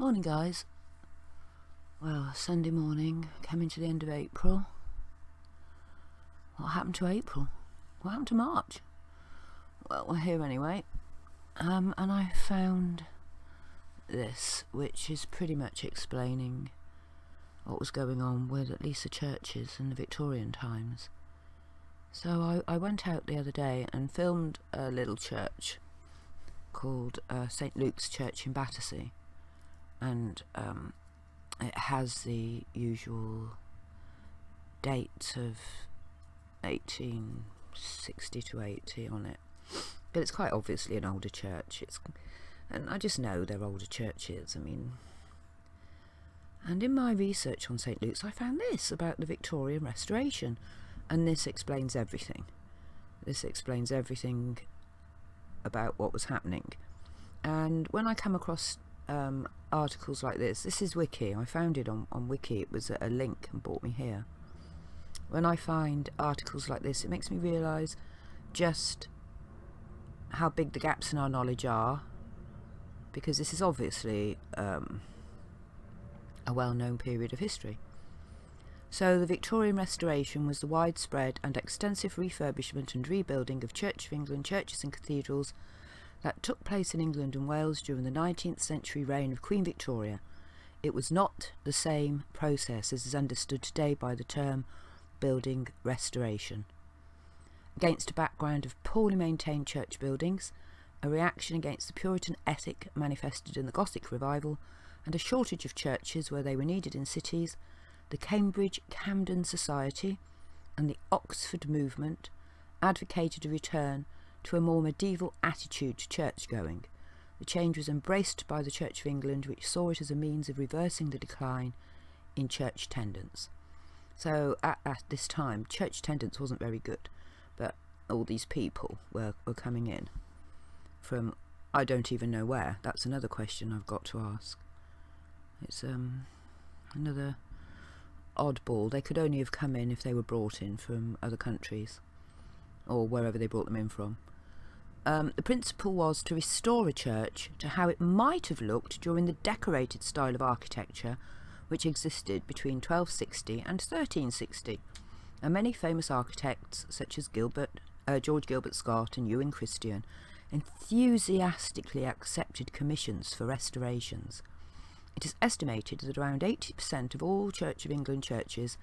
Morning, guys. Well, Sunday morning, coming to the end of April. What happened to April? What happened to March? Well, we're here anyway. And I found this, which is pretty much explaining what was going on with at least the churches in the Victorian times. So I went out the other day and filmed a little church called St. Luke's Church in Battersea. And it has the usual dates of 1860 to 80 on it, but it's quite obviously an older church. And I just know they're older churches. And in my research on St. Luke's, I found this about the Victorian Restoration, and this explains everything. This explains everything about what was happening. And when I come across articles like this is Wiki. I found it on Wiki. It was a link and brought me here. When I find articles like this, it makes me realise just how big the gaps in our knowledge are, because this is obviously a well-known period of history. So the Victorian Restoration was the widespread and extensive refurbishment and rebuilding of Church of England churches and cathedrals that took place in England and Wales during the 19th century reign of Queen Victoria. It was not the same process as is understood today by the term building restoration. Against a background of poorly maintained church buildings, a reaction against the Puritan ethic manifested in the Gothic revival, and a shortage of churches where they were needed in cities, the Cambridge Camden Society and the Oxford movement advocated a return to a more medieval attitude to church-going. The change was embraced by the Church of England, which saw it as a means of reversing the decline in church attendance. So at this time, church attendance wasn't very good, but all these people were coming in from I don't even know where. That's another question I've got to ask. It's another oddball. They could only have come in if they were brought in from other countries, or wherever they brought them in from. The principle was to restore a church to how it might have looked during the decorated style of architecture which existed between 1260 and 1360, and many famous architects such as George Gilbert Scott and Ewan Christian enthusiastically accepted commissions for restorations. It is estimated that around 80% of all Church of England churches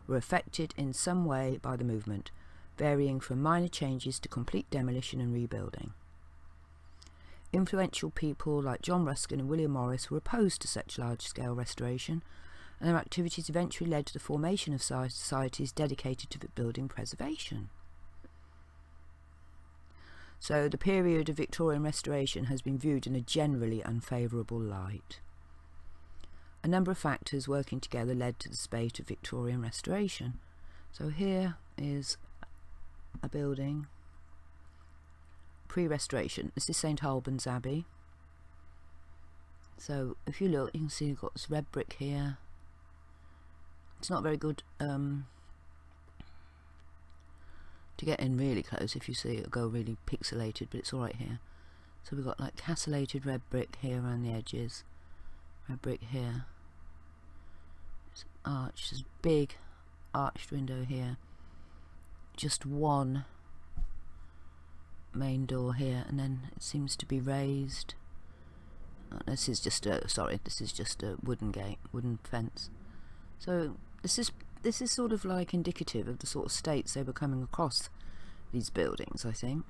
were affected in some way by the movement, varying from minor changes to complete demolition and rebuilding. Influential people like John Ruskin and William Morris were opposed to such large-scale restoration, and their activities eventually led to the formation of societies dedicated to building preservation. So the period of Victorian Restoration has been viewed in a generally unfavourable light. A number of factors working together led to the spate of Victorian Restoration. So here is a building pre-restoration. This is St. Albans Abbey. So if you look, you can see you've got this red brick here. It's not very good to get in really close. If you see it, go really pixelated, but it's alright here. So we've got like castellated red brick here around the edges, red brick here. It's arched, there's a big arched window here. Just one main door here, and then it seems to be raised. This is just a wooden gate, wooden fence. So this is sort of like indicative of the sort of states they were coming across these buildings. I think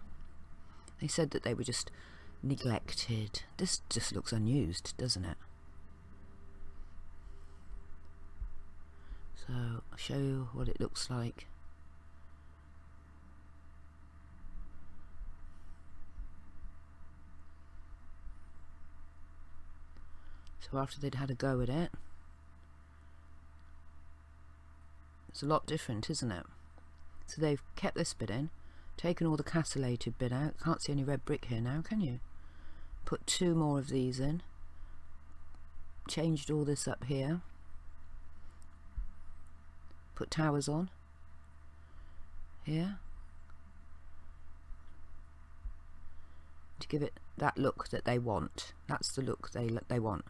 they said that they were just neglected. This just looks unused, doesn't it? So I'll show you what it looks like. So after they'd had a go at it, it's a lot different, isn't it? So they've kept this bit in, taken all the castellated bit out. Can't see any red brick here now, can you? Put two more of these in, changed all this up here, put towers on here to give it that look that they want. That's the look they want.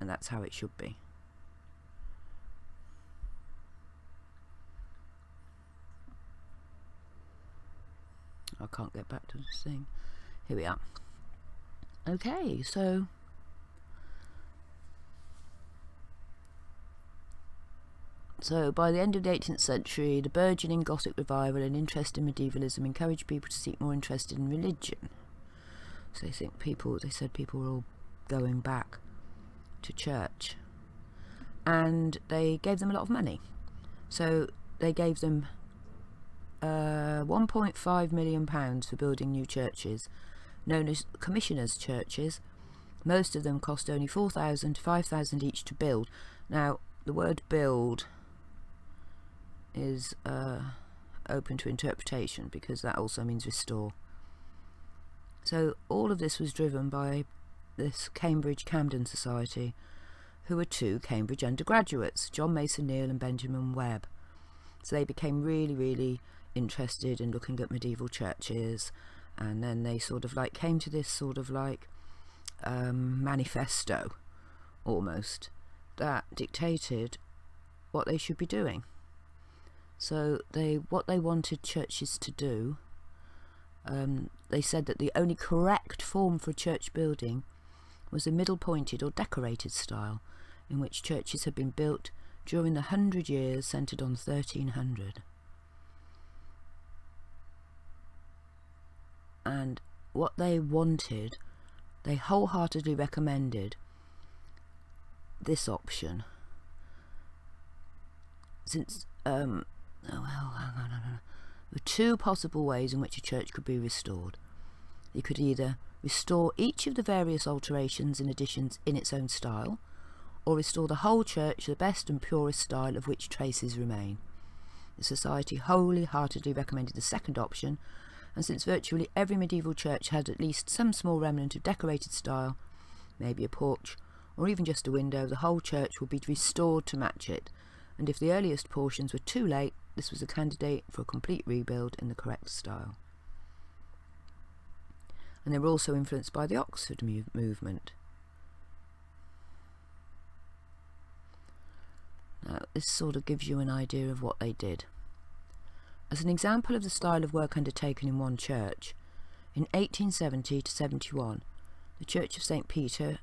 and that's how it should be. I can't get back to this thing. Here we are. Okay, so by the end of the 18th century, the burgeoning Gothic revival and interest in medievalism encouraged people to seek more interest in religion. So they said people were all going back to church, and they gave them a lot of money. So they gave them £1.5 million for building new churches, known as commissioners' churches. Most of them cost only £4,000 to £5,000 each to build. Now, the word build is open to interpretation, because that also means restore. So all of this was driven by this Cambridge Camden Society, who were two Cambridge undergraduates, John Mason Neale and Benjamin Webb. So they became really, really interested in looking at medieval churches, and then they sort of like came to this sort of like manifesto almost that dictated what they should be doing. So what they wanted churches to do, they said that the only correct form for a church building was a middle pointed or decorated style, in which churches had been built during the 100 years centred on 1300. And what they wanted, they wholeheartedly recommended this option, since hang on. There were two possible ways in which a church could be restored. You could either restore each of the various alterations and additions in its own style, or restore the whole church to the best and purest style of which traces remain. The Society wholeheartedly recommended the second option, and since virtually every medieval church had at least some small remnant of decorated style, maybe a porch, or even just a window, the whole church would be restored to match it, and if the earliest portions were too late, this was a candidate for a complete rebuild in the correct style. And they were also influenced by the Oxford movement. Now, this sort of gives you an idea of what they did. As an example of the style of work undertaken in one church, in 1870 to 71, the Church of St. Peter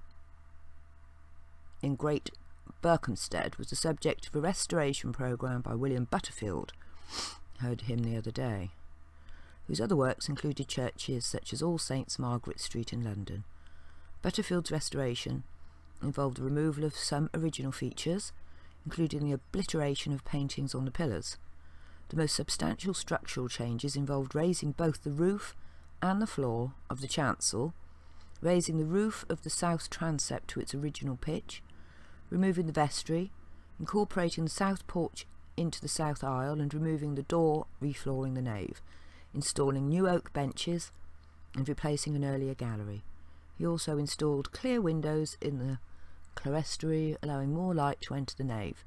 in Great Berkhamsted was the subject of a restoration programme by William Butterfield, heard him the other day, whose other works included churches such as All Saints Margaret Street in London. Butterfield's restoration involved the removal of some original features, including the obliteration of paintings on the pillars. The most substantial structural changes involved raising both the roof and the floor of the chancel, raising the roof of the south transept to its original pitch, removing the vestry, incorporating the south porch into the south aisle and removing the door, reflooring the nave, installing new oak benches and replacing an earlier gallery. He also installed clear windows in the clerestory, allowing more light to enter the nave.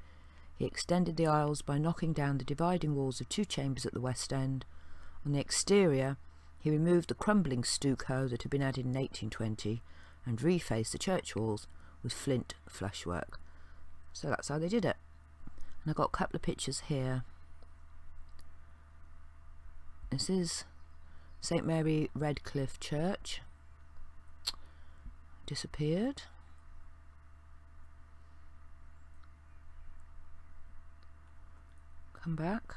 He extended the aisles by knocking down the dividing walls of two chambers at the west end. On the exterior, he removed the crumbling stucco that had been added in 1820 and refaced the church walls with flint flushwork. So that's how they did it. And I've got a couple of pictures here. This is St. Mary Redcliffe Church. Disappeared. Come back.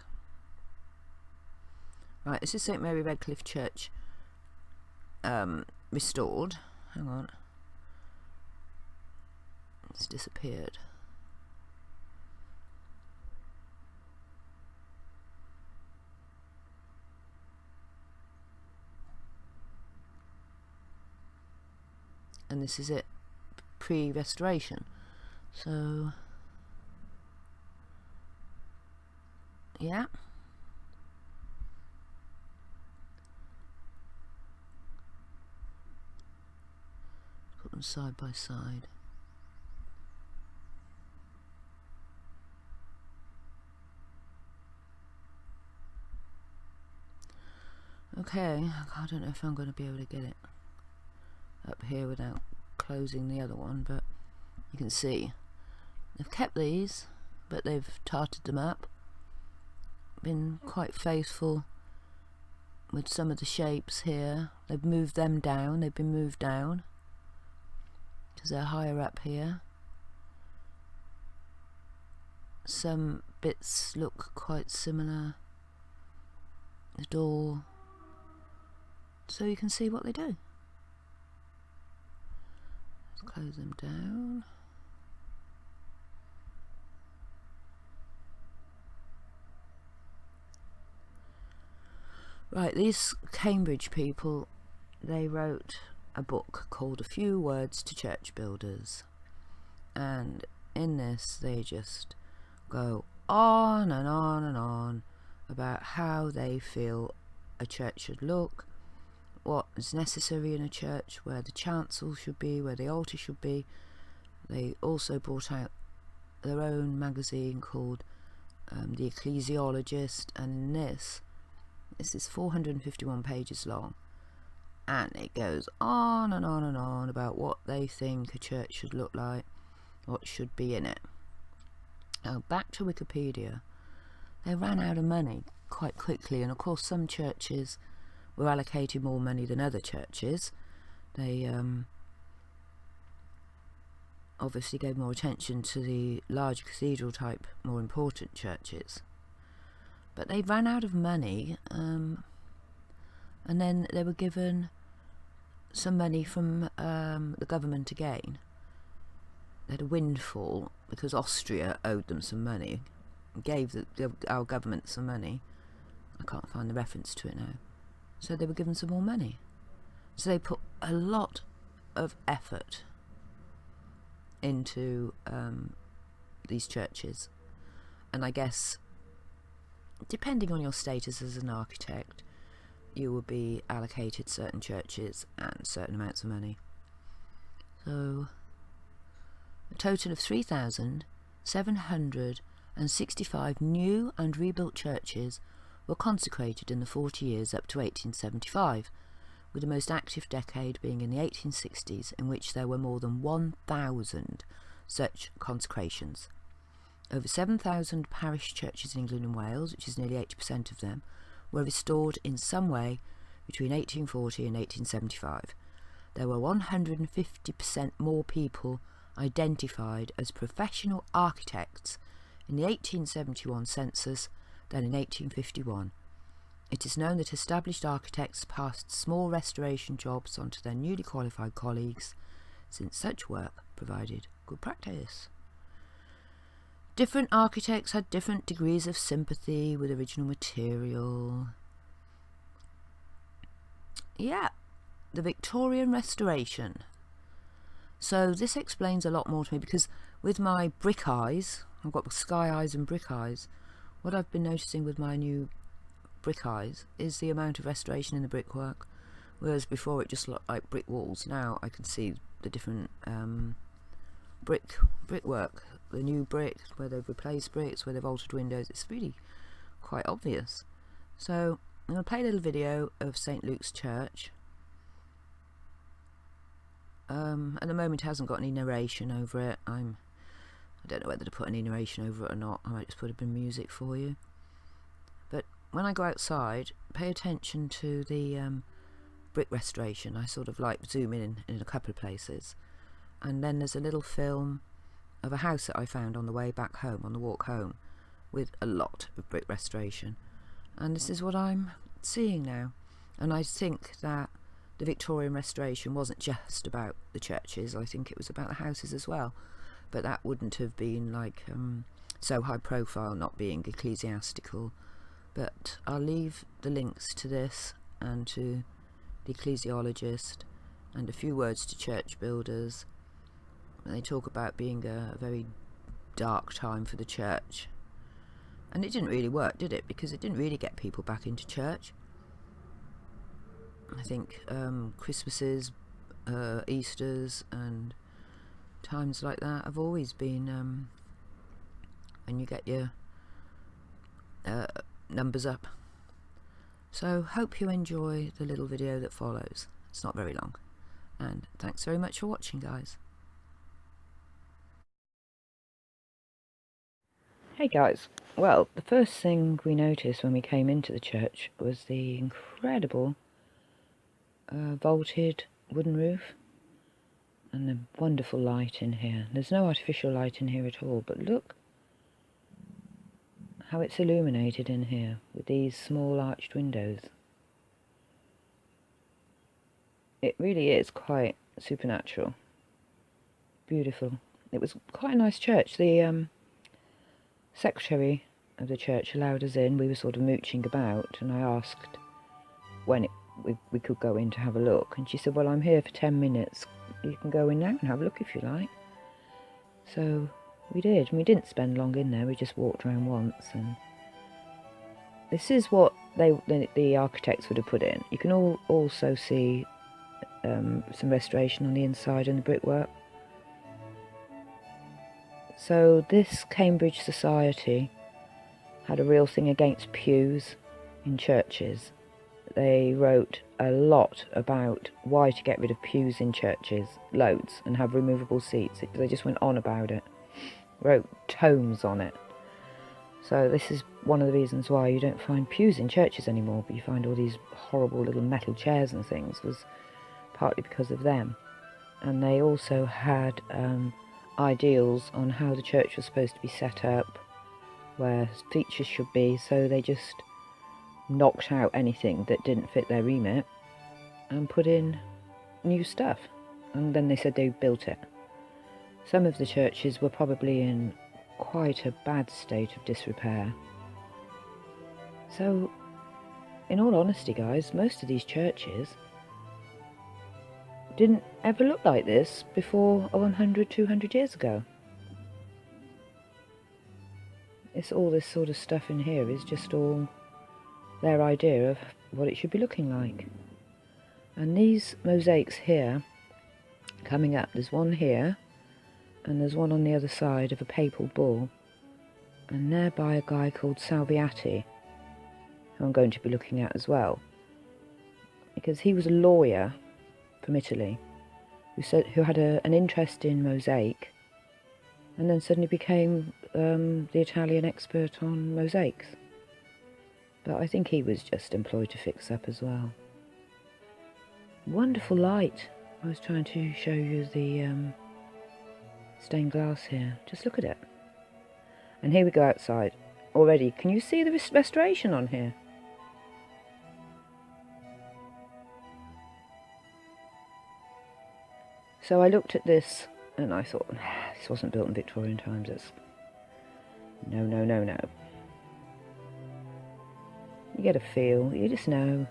Right, this is St. Mary Redcliffe Church restored. Hang on. It's disappeared. And this is it, pre-restoration. So, yeah. Put them side by side. Okay, I don't know if I'm going to be able to get it up here without closing the other one, but You can see they've kept these, but they've tarted them up, been quite faithful with some of the shapes here. They've moved them down, they've been moved down because they're higher up here. Some bits look quite similar, the door, so you can see what they do. Let's close them down. Right, these Cambridge people, they wrote a book called A Few Words to Church Builders, and in this they just go on and on and on about how they feel a church should look, what is necessary in a church, where the chancel should be, where the altar should be. They also brought out their own magazine called the Ecclesiologist, and in this is 451 pages long, and it goes on and on and on about what they think a church should look like, what should be in it. Now back to Wikipedia. They ran out of money quite quickly, and of course some churches were allocated more money than other churches. They obviously gave more attention to the large cathedral type, more important churches. But they ran out of money, and then they were given some money from the government again. They had a windfall because Austria owed them some money, gave our government some money. I can't find the reference to it now. So they were given some more money. So they put a lot of effort into these churches, and I guess depending on your status as an architect, you will be allocated certain churches and certain amounts of money. So a total of 3,765 new and rebuilt churches were consecrated in the 40 years up to 1875, with the most active decade being in the 1860s, in which there were more than 1,000 such consecrations. Over 7,000 parish churches in England and Wales, which is nearly 80% of them, were restored in some way between 1840 and 1875. There were 150% more people identified as professional architects in the 1871 census than in 1851. It is known that established architects passed small restoration jobs on to their newly qualified colleagues, since such work provided good practice. Different architects had different degrees of sympathy with original material. Yeah, the Victorian Restoration. So this explains a lot more to me, because with my brick eyes, I've got sky eyes and brick eyes, what I've been noticing with my new brick eyes is the amount of restoration in the brickwork, whereas before it just looked like brick walls. Now I can see the different brickwork, the new brick, where they've replaced bricks, where they've altered windows. It's really quite obvious. So I'm going to play a little video of St Luke's Church. At the moment it hasn't got any narration over it. I don't know whether to put any narration over it or not. I might just put a bit of music for you. But when I go outside, pay attention to the brick restoration. I sort of like zoom in a couple of places, and then there's a little film of a house that I found on the way back home, on the walk home, with a lot of brick restoration. And this is what I'm seeing now. And I think that the Victorian Restoration wasn't just about the churches. I think it was about the houses as well. But that wouldn't have been like so high profile, not being ecclesiastical. But I'll leave the links to this and to the Ecclesiologist and A Few Words to Church Builders. They talk about being a very dark time for the church. And it didn't really work, did it? Because it didn't really get people back into church. I think Christmases, Easters and times like that have always been when you get your numbers up. So hope you enjoy the little video that follows. It's not very long. And thanks very much for watching, guys. Hey guys, well, the first thing we noticed when we came into the church was the incredible vaulted wooden roof and the wonderful light in here. There's no artificial light in here at all, but look how it's illuminated in here with these small arched windows. It really is quite supernatural. Beautiful. It was quite a nice church. The secretary of the church allowed us in. We were sort of mooching about, and I asked when we could go in to have a look, and she said, well, I'm here for 10 minutes. You can go in now and have a look if you like. So we did, and we didn't spend long in there. We just walked around once, and this is what the architects would have put in. You can also see some restoration on the inside and the brickwork. So this Cambridge Society had a real thing against pews in churches. They wrote a lot about why to get rid of pews in churches, loads, and have removable seats. They just went on about it, wrote tomes on it. So this is one of the reasons why you don't find pews in churches anymore, but you find all these horrible little metal chairs and things, was partly because of them. And they also had ideals on how the church was supposed to be set up, where features should be, so they just knocked out anything that didn't fit their remit and put in new stuff, and then they said they built it. Some of the churches were probably in quite a bad state of disrepair. So in all honesty guys, most of these churches didn't ever look like this before 100, 200 years ago. It's all this sort of stuff in here is just all their idea of what it should be looking like. And these mosaics here, coming up, there's one here, and there's one on the other side of a papal bull, and they're by a guy called Salviati, who I'm going to be looking at as well, because he was a lawyer from Italy who had an interest in mosaic, and then suddenly became the Italian expert on mosaics. But I think he was just employed to fix up as well. Wonderful light. I was trying to show you the stained glass here. Just look at it. And here we go outside. Already, can you see the restoration on here? So I looked at this and I thought, this wasn't built in Victorian times. It's no. You get a feel, you just know.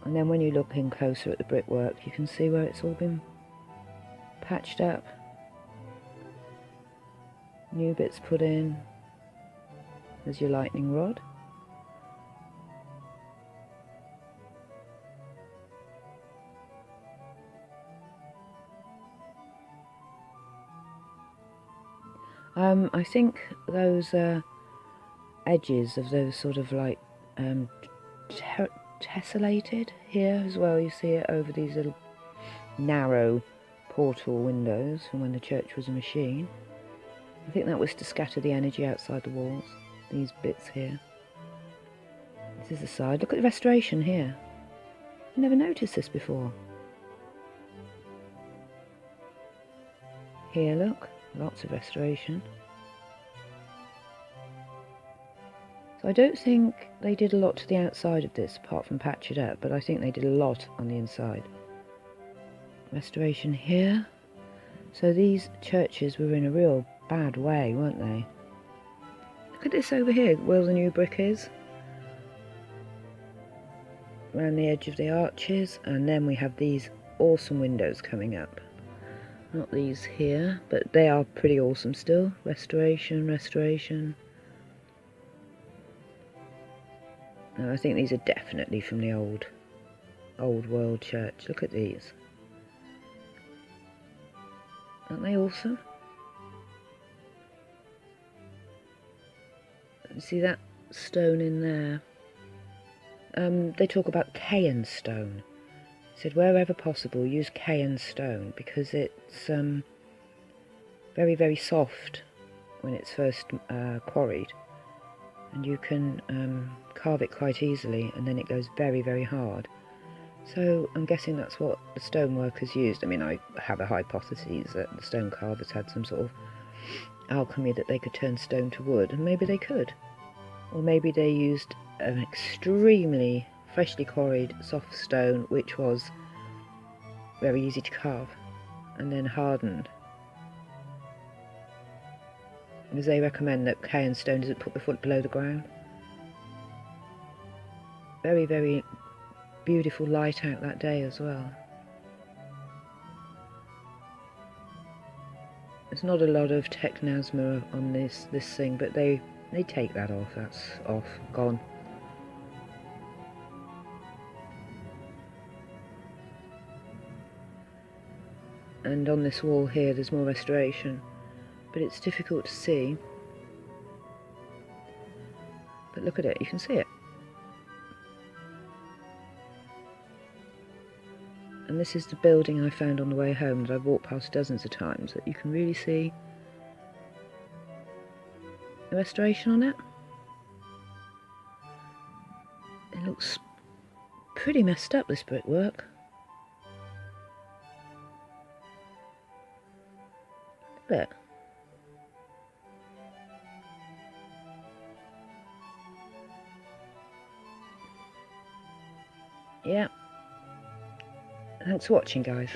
And then when you look in closer at the brickwork, you can see where it's all been patched up. New bits put in. There's your lightning rod. I think those edges of those sort of like tessellated here as well. You see it over these little narrow portal windows from when the church was a machine. I think that was to scatter the energy outside the walls. These bits here. This is the side. Look at the restoration here. I've never noticed this before. Here, look. Lots of restoration. So I don't think they did a lot to the outside of this apart from patch it up, but I think they did a lot on the inside. Restoration here. So these churches were in a real bad way, weren't they? Look at this over here, where the new brick is. Around the edge of the arches, and then we have these awesome windows coming up. Not these here, but they are pretty awesome still. Restoration. No, I think these are definitely from the old world church. Look at these. Aren't they awesome? See that stone in there? They talk about Caen stone. Said wherever possible use Caen stone because it's very, very soft when it's first quarried, and you can carve it quite easily, and then it goes very, very hard. So I'm guessing that's what the stoneworkers used. I mean, I have a hypothesis that the stone carvers had some sort of alchemy that they could turn stone to wood, and maybe they could. Or maybe they used an extremely freshly quarried soft stone which was very easy to carve and then hardened. Because they recommend that Cairn stone doesn't put the foot below the ground. Very, very beautiful light out that day as well. There's not a lot of technasma on this thing, but they take that off. That's off, gone. And on this wall here there's more restoration, but it's difficult to see. But look at it, you can see it. And this is the building I found on the way home that I've walked past dozens of times, that you can really see the restoration on it. It looks pretty messed up, this brickwork. Look at it. Yeah. Thanks for watching, guys.